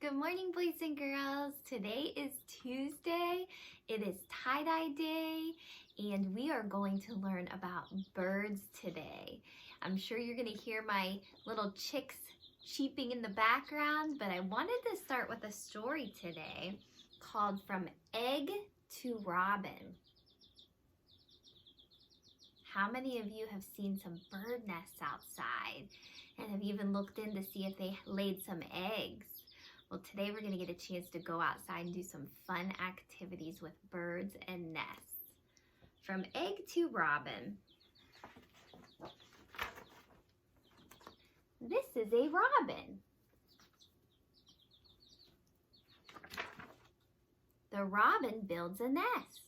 Good morning, boys and girls. Today is Tuesday. It is tie-dye day, and we are going to learn about birds today. I'm sure you're going to hear my little chicks cheeping in the background, but I wanted to start with a story today called From Egg to Robin. How many of you have seen some bird nests outside and have even looked in to see if they laid some eggs? Well, today we're going to get a chance to go outside and do some fun activities with birds and nests. From egg to robin. This is a robin. The robin builds a nest.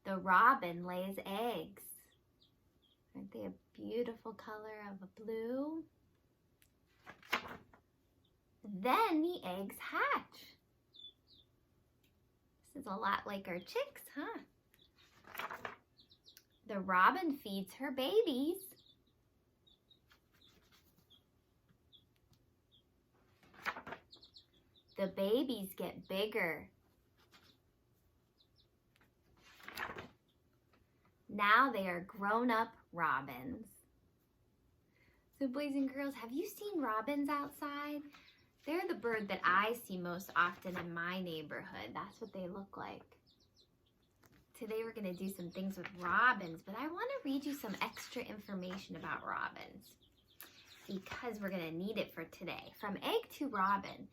The robin lays eggs. Aren't they a beautiful color of a blue? Then the eggs hatch. This is a lot like our chicks, huh? The robin feeds her babies. The babies get bigger. Now they are grown-up robins. So boys and girls, have you seen robins outside? They're the bird that I see most often in my neighborhood. That's what they look like. Today we're going to do some things with robins, but I want to read you some extra information about robins because we're going to need it for today. From egg to robin.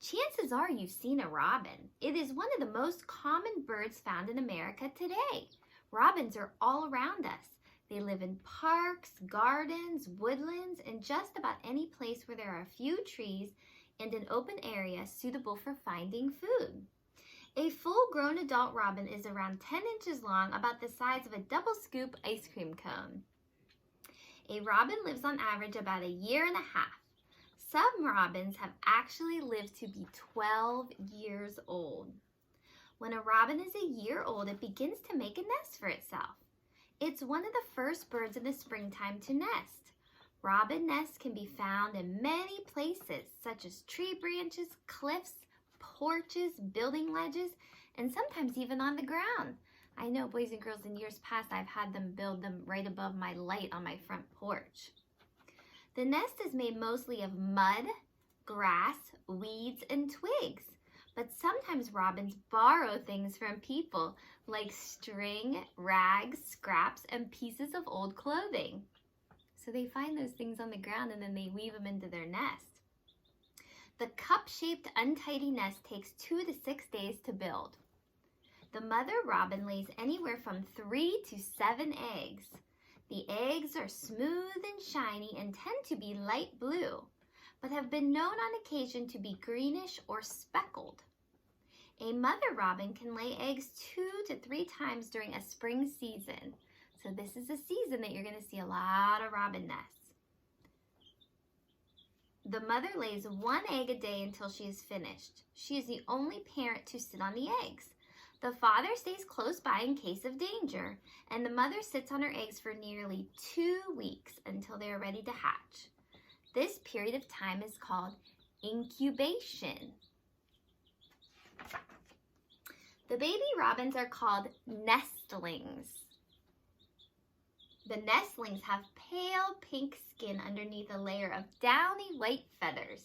Chances are you've seen a robin. It is one of the most common birds found in America today. Robins are all around us. They live in parks, gardens, woodlands, and just about any place where there are a few trees and an open area suitable for finding food. A full-grown adult robin is around 10 inches long, about the size of a double scoop ice cream cone. A robin lives on average about a year and a half. Some robins have actually lived to be 12 years old. When a robin is a year old, it begins to make a nest for itself. It's one of the first birds in the springtime to nest. Robin nests can be found in many places, such as tree branches, cliffs, porches, building ledges, and sometimes even on the ground. I know, boys and girls, in years past, I've had them build them right above my light on my front porch. The nest is made mostly of mud, grass, weeds, and twigs. But sometimes robins borrow things from people, like string, rags, scraps, and pieces of old clothing. So they find those things on the ground and then they weave them into their nest. The cup-shaped untidy nest takes 2 to 6 days to build. The mother robin lays anywhere from 3 to 7 eggs. The eggs are smooth and shiny and tend to be light blue, but have been known on occasion to be greenish or speckled. A mother robin can lay eggs 2 to 3 times during a spring season. So this is a season that you're going to see a lot of robin nests. The mother lays 1 egg a day until she is finished. She is the only parent to sit on the eggs. The father stays close by in case of danger, and the mother sits on her eggs for nearly 2 weeks until they are ready to hatch. This period of time is called incubation. The baby robins are called nestlings. The nestlings have pale pink skin underneath a layer of downy white feathers,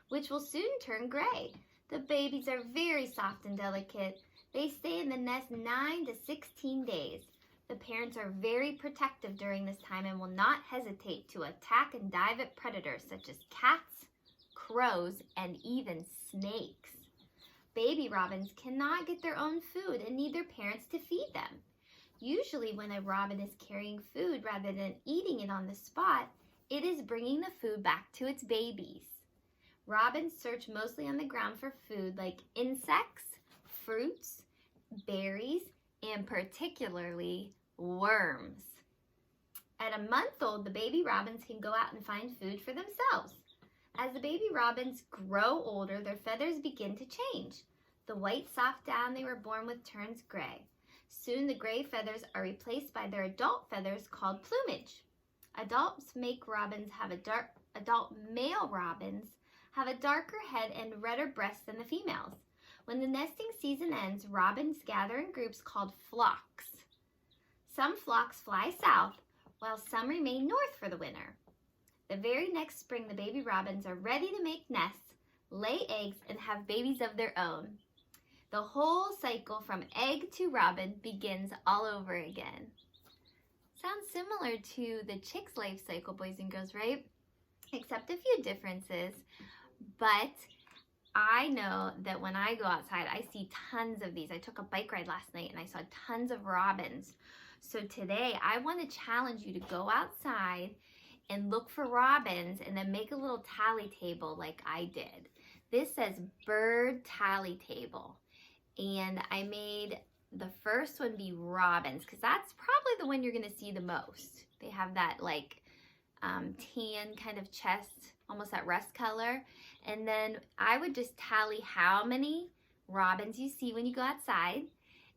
which will soon turn gray. The babies are very soft and delicate. They stay in the nest 9 to 16 days. The parents are very protective during this time and will not hesitate to attack and dive at predators such as cats, crows, and even snakes. Baby robins cannot get their own food and need their parents to feed them. Usually when a robin is carrying food rather than eating it on the spot, it is bringing the food back to its babies. Robins search mostly on the ground for food like insects, fruits, berries, and particularly worms. At a month old, the baby robins can go out and find food for themselves. As the baby robins grow older, their feathers begin to change. The white soft down they were born with turns gray. Soon the gray feathers are replaced by their adult feathers called plumage. Adults make robins have a adult male robins have a darker head and redder breasts than the females. When the nesting season ends, robins gather in groups called flocks. Some flocks fly south, while some remain north for the winter. The very next spring, the baby robins are ready to make nests, lay eggs, and have babies of their own. The whole cycle from egg to robin begins all over again. Sounds similar to the chick's life cycle, boys and girls, right? Except a few differences. But I know that when I go outside, I see tons of these. I took a bike ride last night and I saw tons of robins. So today, I want to challenge you to go outside and look for robins and then make a little tally table like I did. This says bird tally table. And I made the first one be robins because that's probably the one you're going to see the most. They have that like tan kind of chest, almost that rust color. And then I would just tally how many robins you see when you go outside.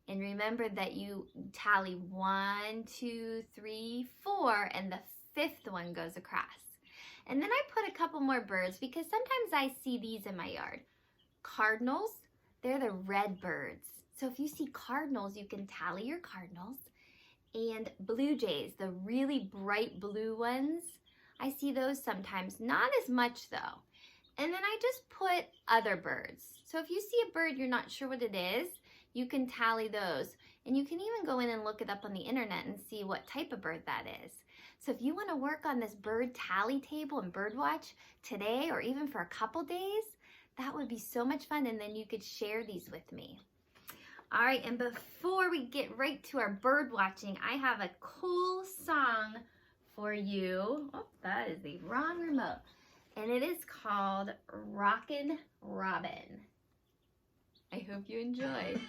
And remember that you tally 1, 2, 3, 4, and the 5th one goes across. And then I put a couple more birds because sometimes I see these in my yard. Cardinals, they're the red birds. So if you see cardinals, you can tally your cardinals. And blue jays, the really bright blue ones, I see those sometimes, not as much though. And then I just put other birds. So if you see a bird you're not sure what it is, you can tally those. And you can even go in and look it up on the internet and see what type of bird that is. So if you want to work on this bird tally table and bird watch today or even for a couple days, that would be so much fun, and then you could share these with me. All right, and before we get right to our bird watching, I have a cool song for you. Oh, that is the wrong remote. And it is called Rockin' Robin. I hope you enjoy.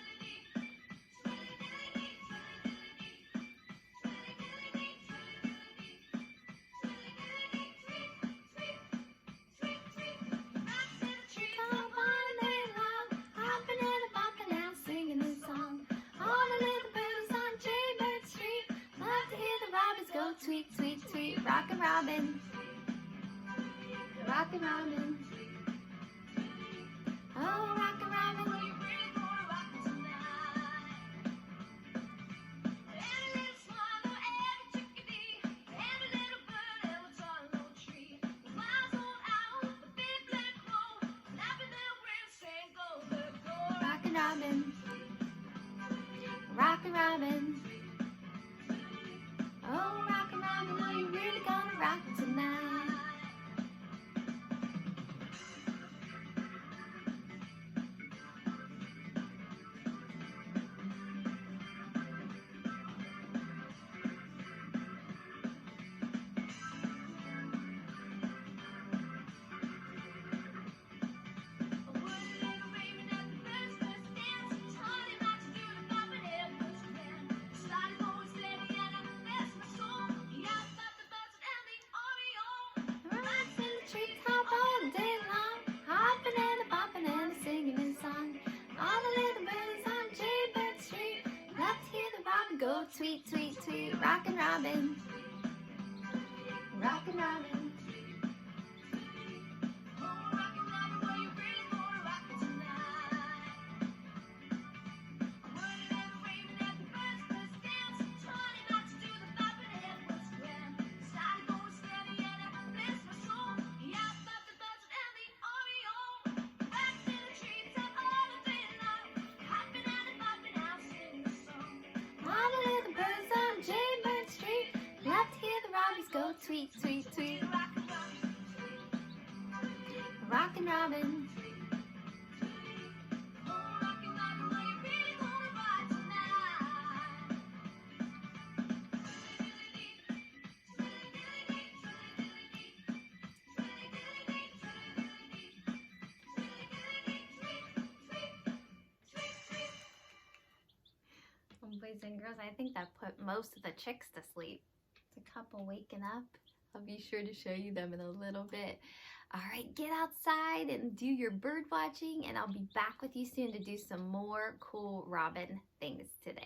Tweet, tweet, tweet, Rockin' Robin, Rockin' Robin, oh, Rockin' Robin. Rockin' Robin, Rockin' Robin, oh, Rockin' Robin, are you really gonna rock tonight? Go tweet, tweet, tweet, Rockin' Robin, Rockin' Robin. Oh, Rockin' Robin, were you really gonna rock it tonight? I heard it ever raving at the first dance, taught it not to do the bopping, it was grand. Started going steady and it blessed my soul. Yeah, I thought the birds and the Oreo, back in the treetop all the day long, hopping and bopping out, singing the song. All the little birds on Jaybird Street love to hear the robbies go tweet, tweet, tweet. Rockin' Robin. Oh, Rockin' Robin, are you really gonna ride tonight? Boys and girls, I think that put most of the chicks to sleep. It's a couple waking up. I'll be sure to show you them in a little bit. All right, get outside and do your bird watching, and I'll be back with you soon to do some more cool robin things today.